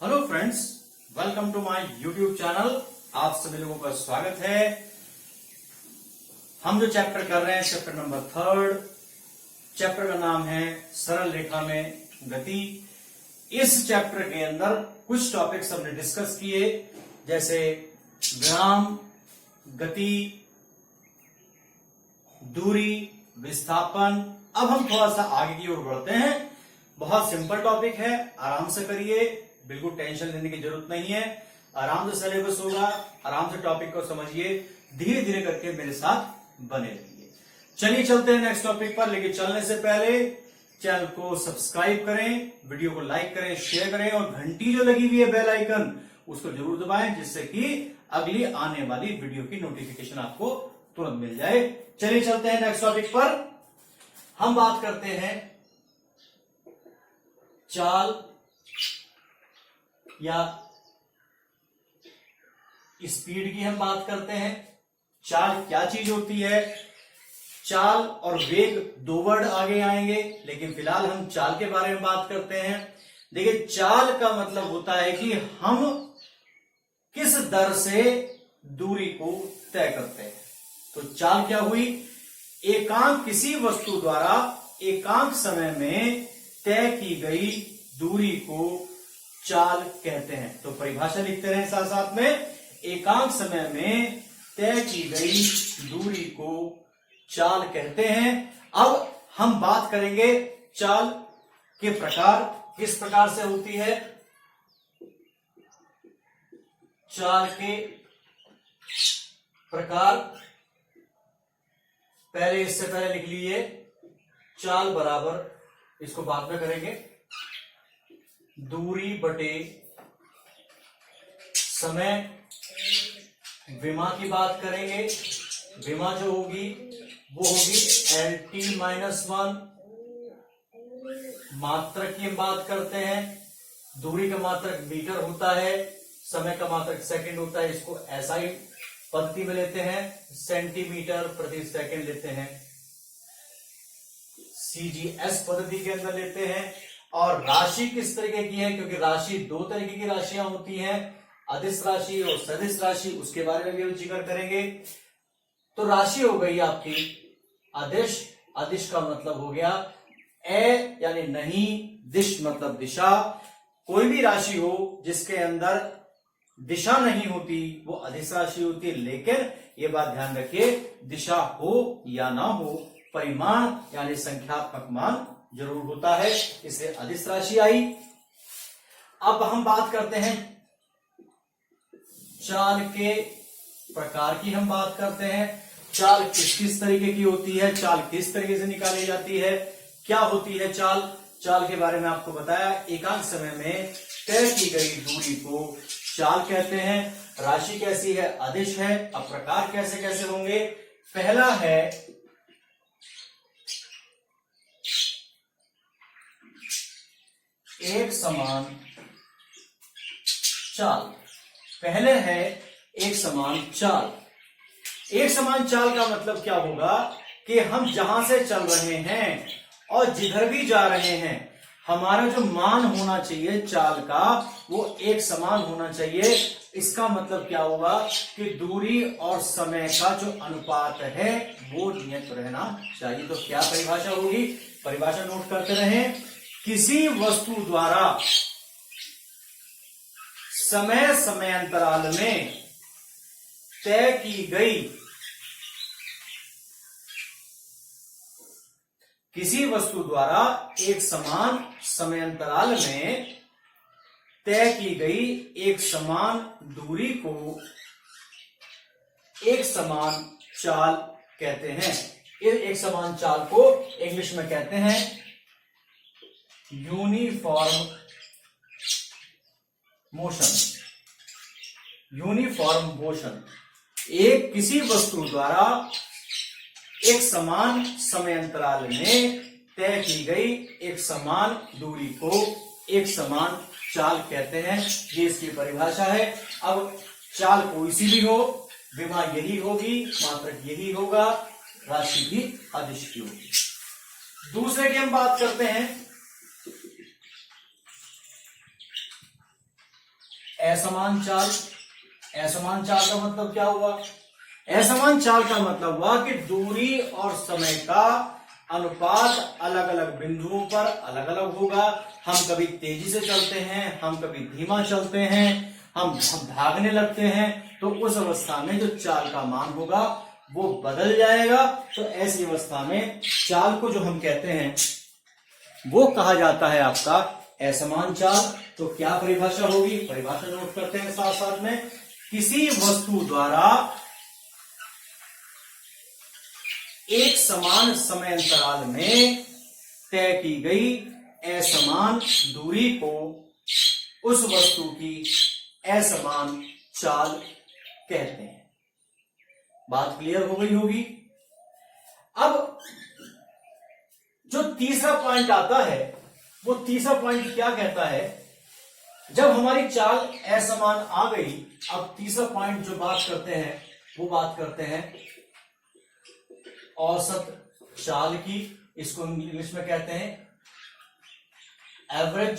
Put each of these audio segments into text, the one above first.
Hello friends, welcome to my YouTube channel. आप सभी लोगों का स्वागत है। हम जो चैप्टर कर रहे हैं चैप्टर नंबर 3, चैप्टर का नाम है सरल रेखा में गति। इस चैप्टर के अंदर कुछ टॉपिक्स हमने डिस्कस किए, जैसे विराम, गति, दूरी, विस्थापन। अब हम थोड़ा सा आगे की ओर बढ़ते हैं। बहुत सिंपल टॉपिक है, आराम से करिए, बिल्कुल टेंशन लेने की जरूरत नहीं है। आराम से सिलेबस होगा, आराम से टॉपिक को समझिए, धीरे धीरे करके मेरे साथ बने रहिए। चलिए चलते हैं नेक्स्ट टॉपिक पर। लेकिन चलने से पहले चैनल को सब्सक्राइब करें, वीडियो को लाइक करें, शेयर करें और घंटी जो लगी हुई है बेल आइकन उसको जरूर दबाएं, जिससे कि अगली आने वाली वीडियो की नोटिफिकेशन आपको तुरंत मिल जाए। चलिए चलते हैं नेक्स्ट टॉपिक पर। हम बात करते हैं चाल या स्पीड की। हम बात करते हैं चाल क्या चीज होती है। चाल और वेग दो वर्ड आगे आएंगे, लेकिन फिलहाल हम चाल के बारे में बात करते हैं। देखिए, चाल का मतलब होता है कि हम किस दर से दूरी को तय करते हैं। तो चाल क्या हुई? एकांक किसी वस्तु द्वारा एकांक समय में तय की गई दूरी को चाल कहते हैं। तो परिभाषा लिखते रहे साथ साथ में। एकांक समय में तय की गई दूरी को चाल कहते हैं। अब हम बात करेंगे चाल के प्रकार, किस प्रकार से होती है। चाल के प्रकार इससे पहले लिख लीजिए, चाल बराबर, इसको बाद में करेंगे, दूरी बटे समय। विमा की बात करेंगे, विमा जो होगी वो होगी LT-1। मात्रक की हम बात करते हैं। दूरी का मात्रक मीटर होता है, समय का मात्रक सेकंड होता है। इसको SI पद्धति में लेते हैं, सेंटीमीटर प्रति सेकंड लेते हैं। CGS पद्धति के अंदर लेते हैं। और राशि किस तरीके की है, क्योंकि राशि दो तरीके की राशियां होती हैं, अदिश राशि और सदिश राशि, उसके बारे में भी हम जिक्र करेंगे। तो राशि हो गई आपकी अदिश। अदिश का मतलब हो गया ए यानी नहीं, दिश मतलब दिशा। कोई भी राशि हो जिसके अंदर दिशा नहीं होती वो अदिश राशि होती है। लेकिन ये बात ध्यान रखिए, दिशा हो या ना हो, परिमाण यानी संख्यात्मक मान जरूर होता है, इसलिए अदिश राशि आई। अब हम बात करते हैं चाल के प्रकार की। हम बात करते हैं चाल किस किस तरीके की होती है, चाल किस तरीके से निकाली जाती है, क्या होती है चाल। चाल के बारे में आपको बताया, एकांक समय में तय की गई दूरी को चाल कहते हैं। राशि कैसी है? अदिश है। अब प्रकार कैसे कैसे होंगे? पहला है एक समान चाल। पहले है एक समान चाल। एक समान चाल का मतलब क्या होगा कि हम जहां से चल रहे हैं और जिधर भी जा रहे हैं, हमारा जो मान होना चाहिए चाल का वो एक समान होना चाहिए। इसका मतलब क्या होगा कि दूरी और समय का जो अनुपात है वो नियत रहना चाहिए। तो क्या परिभाषा होगी? परिभाषा नोट करते रहें। किसी वस्तु द्वारा समय समयांतराल में तय की गई, किसी वस्तु द्वारा एक समान समयांतराल में तय की गई एक समान दूरी को एक समान चाल कहते हैं। इस एक समान चाल को इंग्लिश में कहते हैं यूनिफॉर्म मोशन। Uniform motion. एक किसी वस्तु द्वारा एक समान समयांतराल में तय की गई एक समान दूरी को एक समान चाल कहते हैं। ये इसकी परिभाषा है। अब चाल कोई सी भी हो, विमा यही होगी, मात्रक यही होगा, राशि भी अदिश की होगी। दूसरे की हम बात करते हैं असमान चाल। असमान चाल का मतलब क्या हुआ? असमान चाल का मतलब हुआ कि दूरी और समय का अनुपात अलग अलग बिंदुओं पर अलग अलग होगा। हम कभी तेजी से चलते हैं, हम कभी धीमा चलते हैं, हम भागने लगते हैं, तो उस अवस्था में जो चाल का मान होगा वो बदल जाएगा। तो ऐसी अवस्था में चाल को जो हम कहते हैं वो कहा जाता है आपका असमान चाल। तो क्या परिभाषा होगी? परिभाषा नोट करते हैं साथ साथ में। किसी वस्तु द्वारा एक समान समय अंतराल में तय की गई असमान दूरी को उस वस्तु की असमान चाल कहते हैं। बात क्लियर हो गई होगी। अब जो तीसरा पॉइंट आता है वो तीसरा पॉइंट क्या कहता है? जब हमारी चाल असमान आ गई, अब तीसरा पॉइंट जो बात करते हैं वो बात करते हैं औसत चाल की। इसको इंग्लिश में कहते हैं एवरेज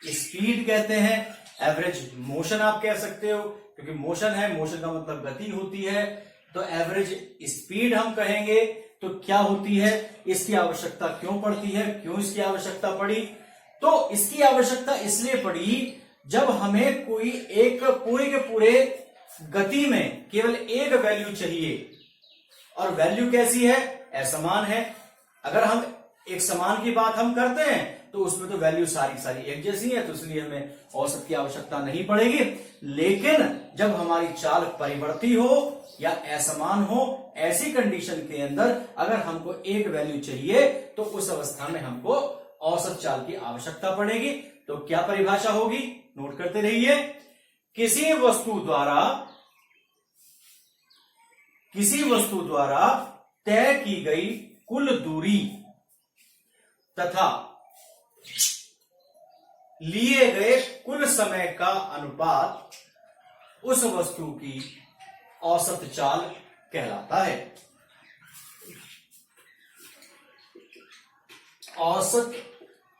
स्पीड कहते हैं, एवरेज मोशन आप कह सकते हो, क्योंकि मोशन है, मोशन का मतलब गति होती है। तो एवरेज स्पीड हम कहेंगे। तो क्या होती है, इसकी आवश्यकता क्यों पड़ती है, क्यों इसकी आवश्यकता पड़ी? तो इसकी आवश्यकता इसलिए पड़ी जब हमें कोई एक पूरे के पूरे गति में केवल एक वैल्यू चाहिए, और वैल्यू कैसी है? असमान है। अगर हम एक समान की बात हम करते हैं तो उसमें तो वैल्यू सारी एक जैसी है, तो इसलिए हमें औसत की आवश्यकता नहीं पड़ेगी। लेकिन जब हमारी चाल परिवर्ती हो या असमान हो, ऐसी कंडीशन के अंदर अगर हमको एक वैल्यू चाहिए तो उस अवस्था में हमको औसत चाल की आवश्यकता पड़ेगी। तो क्या परिभाषा होगी? नोट करते रहिए। किसी वस्तु द्वारा तय की गई कुल दूरी तथा लिए गए कुल समय का अनुपात उस वस्तु की औसत चाल कहलाता है। औसत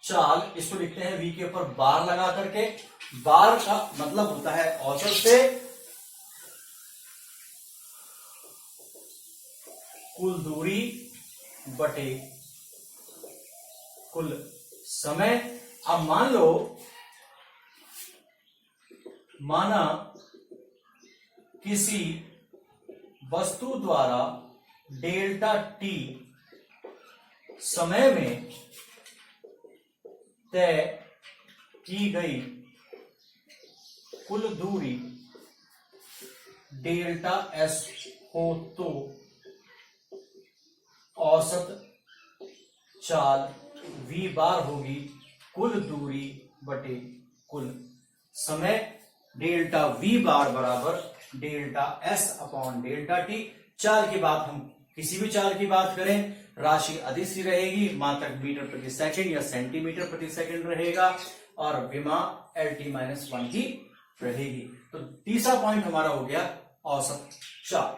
चाल, इसको लिखते हैं वी के ऊपर बार लगा करके। बार का मतलब होता है औसत से कुल दूरी बटे कुल समय। अब माना किसी वस्तु द्वारा डेल्टा टी समय में तय की गई कुल दूरी डेल्टा एस हो तो औसत चाल v बार होगी कुल दूरी बटे कुल समय। डेल्टा v बार बराबर delta s upon delta T. चाल की बात, हम किसी भी चाल की बात करें, राशि अदिश ही रहेगी, मात्रक मीटर प्रति सेकंड या सेंटीमीटर प्रति सेकंड रहेगा, और विमा LT-1 ही रहेगी। तो तीसरा पॉइंट हमारा हो गया औसत चाल।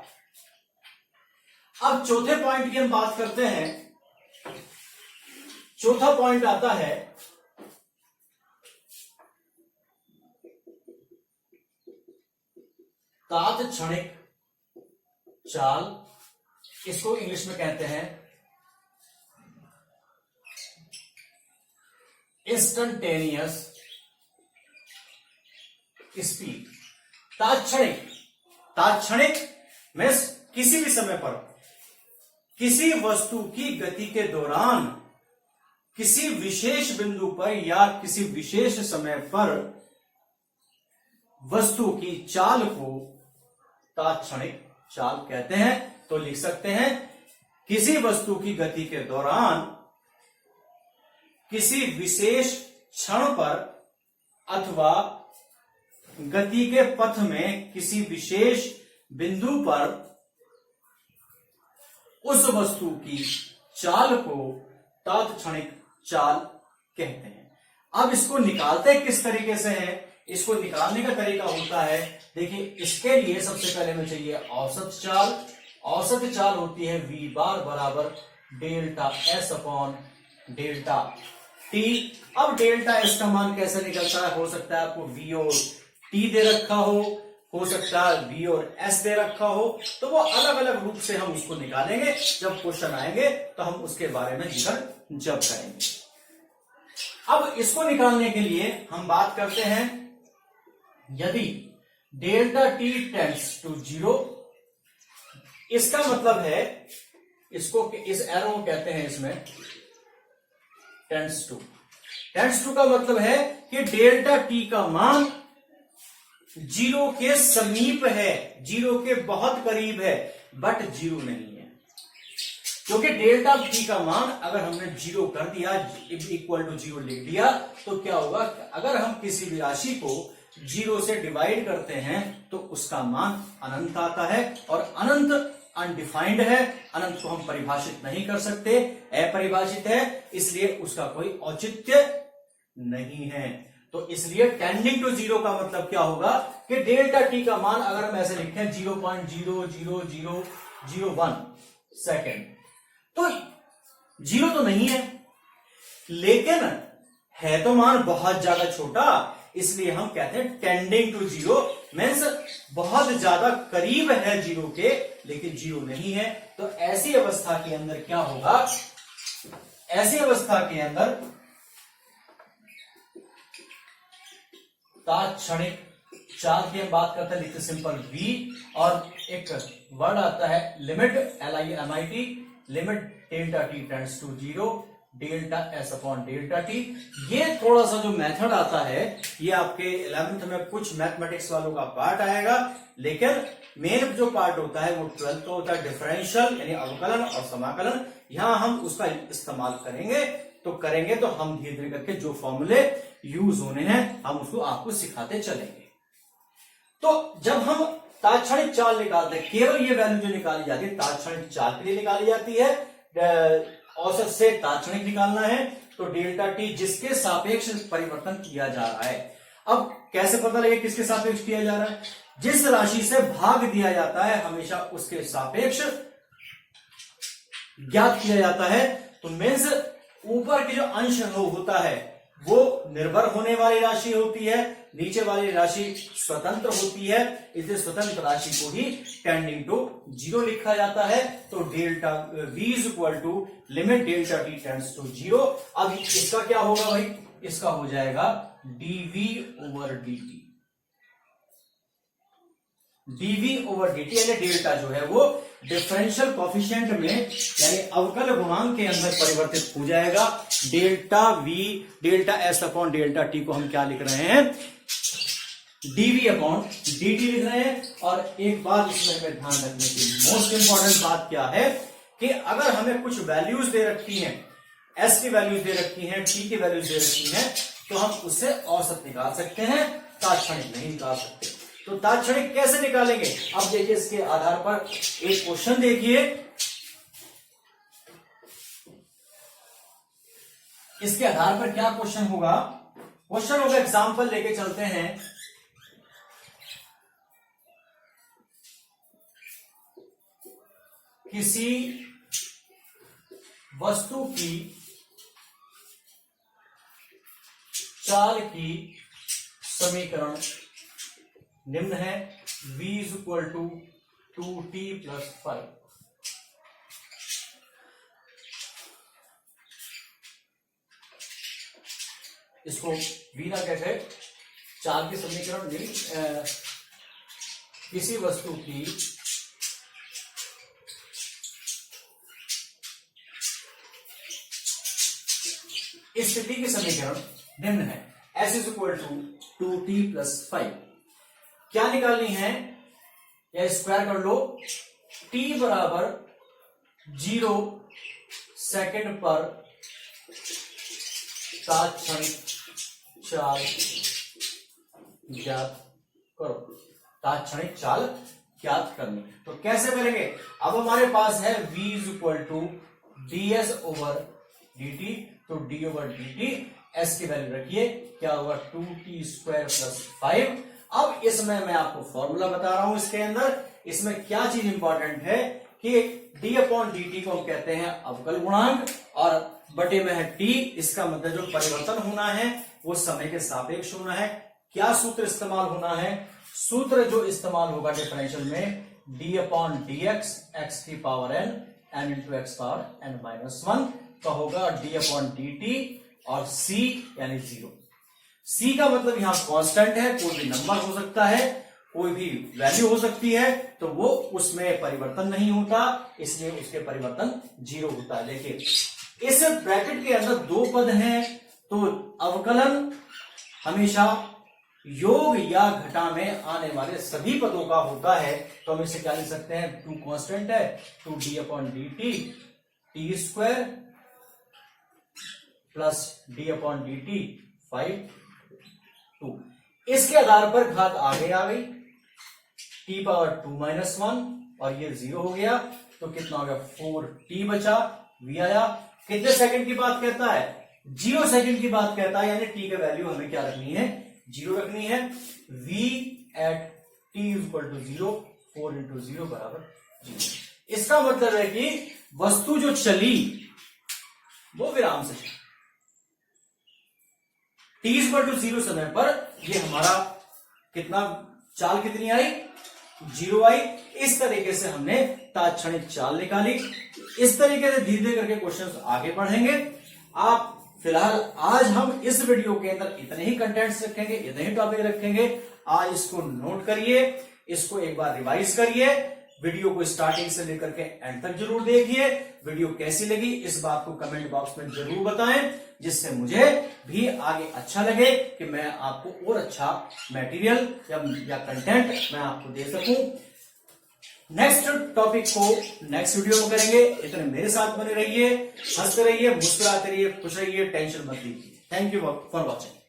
अब चौथे पॉइंट की हम बात करते हैं। चौथा पॉइंट आता है तात्क्षणिक चाल। इसको इंग्लिश में कहते हैं इंस्टेंटेनियस स्पीड। तात्क्षणिक मीन्स किसी भी समय पर, किसी वस्तु की गति के दौरान, किसी विशेष बिंदु पर या किसी विशेष समय पर वस्तु की चाल को तात्क्षणिक चाल कहते हैं। तो लिख सकते हैं किसी वस्तु की गति के दौरान किसी विशेष क्षण पर अथवा गति के पथ में किसी विशेष बिंदु पर उस वस्तु की चाल को तात्क्षणिक चाल कहते हैं। अब इसको निकालते किस तरीके से है? इसको निकालने का तरीका होता है, देखिए, इसके लिए सबसे पहले हमें चाहिए औसत चाल। औसत चाल होती है v बार बराबर delta s upon delta T. अब डेल्टा एस का मान कैसे निकलता है? हो सकता है आपको वी और टी दे रखा हो सकता है वी और एस दे रखा हो, तो वो अलग अलग रूप से हम उसको निकालेंगे। जब क्वेश्चन आएंगे तो हम उसके बारे में जिक्र जब करेंगे। अब इसको निकालने के लिए हम बात करते हैं, यदि डेल्टा टी टेंड्स टू 0, इसका मतलब है, इसको इस एरो को कहते हैं इसमें टेंड्स टू का मतलब है कि डेल्टा टी का मान 0 के समीप है, 0 के बहुत करीब है, बट 0 नहीं है। क्योंकि डेल्टा टी का मान अगर हमने 0 कर दिया, इक्वल टू 0 लिख दिया, तो क्या होगा? अगर हम किसी भी राशि को 0 से डिवाइड करते हैं तो उसका मान अनंत आता है, और अनंत अनडिफाइंड है, अनंत को हम परिभाषित नहीं कर सकते, अपरिभाषित है, इसलिए उसका कोई औचित्य नहीं है। तो इसलिए टेंडिंग टू 0 का मतलब क्या होगा कि डेल्टा टी का मान अगर हम ऐसे लिखें 0.00001 सेकेंड, तो 0 तो नहीं है, लेकिन है तो मान बहुत ज्यादा छोटा, इसलिए हम कहते हैं टेंडिंग टू 0 मीन्स बहुत ज्यादा करीब है 0 के, लेकिन 0 नहीं है। तो ऐसी अवस्था के अंदर क्या होगा? ऐसी अवस्था के अंदर तात्क्षणिक चाल की हम बात करते हैं, लिखते सिंपल v, और एक वर्ड आता है limit, LIMIT, limit delta t tends to 0 delta s upon delta t. ये थोड़ा सा जो मेथड आता है, ये आपके 11th में कुछ मैथमेटिक्स वालों का पार्ट आएगा, लेकिन मेन जो पार्ट होता है वो 12th का होता है, डिफरेंशियल यानी अवकलन और समाकलन। यहां हम उसका इस्तेमाल करेंगे, तो हम धीरे धीरे करके जो फॉर्मूले यूज होने हैं हम उसको आपको सिखाते चलेंगे। तो जब हम तात्क्षणिक चाल निकालते हैं, केवल ये वैल्यू जो निकाली जाती है तात्क्षणिक चाल के लिए निकाली जाती है, औसत से तात्क्षणिक निकालना है, तो डेल्टा टी जिसके सापेक्ष परिवर्तन किया जा रहा है। अब कैसे पता लगे किसके सापेक्ष किया जा रहा है? जिस राशि से भाग दिया जाता है हमेशा उसके सापेक्ष ज्ञात किया जाता है। तो मीन्स ऊपर की जो अंश होता है वो निर्भर होने वाली राशि होती है, नीचे वाली राशि स्वतंत्र होती है, इसलिए स्वतंत्र राशि को ही टेंडिंग टू 0 लिखा जाता है। तो delta v is equal to limit delta t tends to 0। अब इसका क्या होगा भाई? इसका हो जाएगा dv over dt, dv over dt, यानी डेल्टा जो है वो डिफरेंशियल कॉफिशिएंट में यानी अवकल गुणांक के अंदर परिवर्तित हो जाएगा। Delta v delta s upon delta t को हम क्या लिख रहे हैं? dv अपॉन dt लिख रहे हैं। और एक बात इसमें हमें ध्यान रखने की मोस्ट इंपॉर्टेंट बात क्या है कि अगर हमें कुछ वैल्यूज दे रखी हैं, s की वैल्यूज दे रखी हैं, t की वैल्यूज दे रखी हैं, तो हम उससे औसत निकाल सकते हैं, तात्क्षणिक नहीं निकाल सकते। तो तात्क्षणिक कैसे निकालेंगे? अब देखिए, इसके आधार पर एक क्वेश्चन देखिए, इसके आधार पर क्या क्वेश्चन होगा? क्वेश्चन होगा, एग्जांपल लेके चलते हैं, किसी वस्तु की चाल की समीकरण निम्न है, v is equal to 2t plus 5। इसको v ना कहते हैं, चाल की समीकरण नहीं, किसी वस्तु की स्थिति की समीकरण निम्न है, s is equal to 2t plus 5। क्या निकालनी है? या स्क्वायर कर लो, t बराबर 0 सेकंड पर तात्क्षणिक चाल ज्ञात करो। तात्क्षणिक चाल ज्ञात करनी, तो कैसे करेंगे? अब हमारे पास है v is equal to ds over dt, तो d ओवर dt, s की वैल्यू रखिए, क्या होगा? 2t square plus 5। अब इसमें मैं आपको फॉर्मूला बता रहा हूं, इसके अंदर इसमें क्या चीज इंपॉर्टेंट है कि d अपॉन dt को हम कहते हैं अवकल गुणांक, और बटे में है टी, इसका मतलब जो परिवर्तन होना है वो समय के सापेक्ष होना है। क्या सूत्र इस्तेमाल होना है? सूत्र जो इस्तेमाल होगा डिफरेंशियल में डी अपॉन डी एक्स की power n, n into x power n minus 1 का होगा डी अपॉन डी टी, और सी यानी 0। सी का मतलब यहां कांस्टेंट है, कोई भी नंबर हो सकता है, कोई भी वैल्यू हो सकती है, तो वो उसमें परिवर्तन नहीं होता, इसलिए उसके परिवर्तन 0 होता है। देखिए इस ब्रैकेट के अंदर दो पद हैं, तो अवकलन हमेशा योग या घटा में आने वाले सभी पदों का होता है। तो हम इसे क्या लिख सकते हैं? 2 कांस्टेंट है, 2d upon D T, T square plus D upon D T 5 2। इसके आधार पर घात आगे आ गई, t पावर 2 माइनस 1 और ये 0 हो गया, तो कितना हो गया? 4t बचा, v आया। कितने सेकंड की बात कहता है? 0 सेकंड की बात कहता है, यानी t का वैल्यू हमें क्या रखनी है? 0 रखनी है। v at t equal to 0, 4 into 0 बराबर 0। इसका मतलब है कि वस्तु जो चली वो विराम से चली। t इक्वल टू 0 समय पर ये हमारा कितना, चाल कितनी आई? 0 आई। इस तरीके से हमने तात्क्षणिक चाल निकाली। इस तरीके से धीरे धीरे करके क्वेश्चंस आगे बढ़ेंगे। आप फिलहाल आज हम इस वीडियो के अंदर इतने ही कंटेंट्स रखेंगे, इतने ही टॉपिक रखेंगे। आज इसको नोट करिए, इसको एक बार रिवाइज करिए, वीडियो को स्टार्टिंग से लेकर के एंड तक जरूर देखिए। वीडियो कैसी लगी इस बात को कमेंट बॉक्स में जरूर बताएं, जिससे मुझे भी आगे अच्छा लगे कि मैं आपको और अच्छा मटेरियल या कंटेंट मैं आपको दे सकूं। नेक्स्ट टॉपिक को नेक्स्ट वीडियो में करेंगे। इतने मेरे साथ बने रहिए, हंसते रहिए, मुस्कुराते रहिए, खुश रहिए, टेंशन मत लीजिए। Thank you for watching.